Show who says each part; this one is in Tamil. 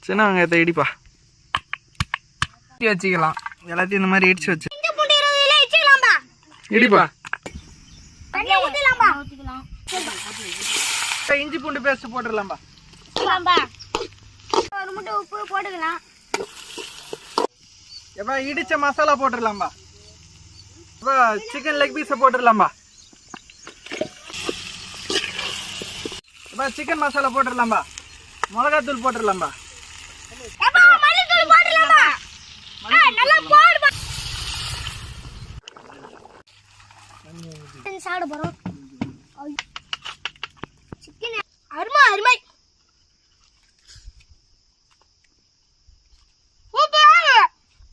Speaker 1: சின்ன வெங்காயத்தை இடிப்பா. வச்சுக்கலாம். எல்லாத்தையும் இந்த மாதிரி இடிச்சு வச்சு இடிப்பா. இஞ்சி பூண்டு பேஸ்ட் போட்டுடலாம்பா.
Speaker 2: ஒரு முட்டை உப்பு போட்டுக்கலாம்.
Speaker 1: எப்ப இடிச்ச மசாலா போட்டுடலாம்பா. இப்ப சிக்கன் லெக் பீஸை போட்டுடலாம்பா. இப்ப சிக்கன் மசாலா போட்டுடலாம்பா. மிளகாத்தூள் போட்டுடலாம்பா.
Speaker 2: சாப்பிட போறோம்.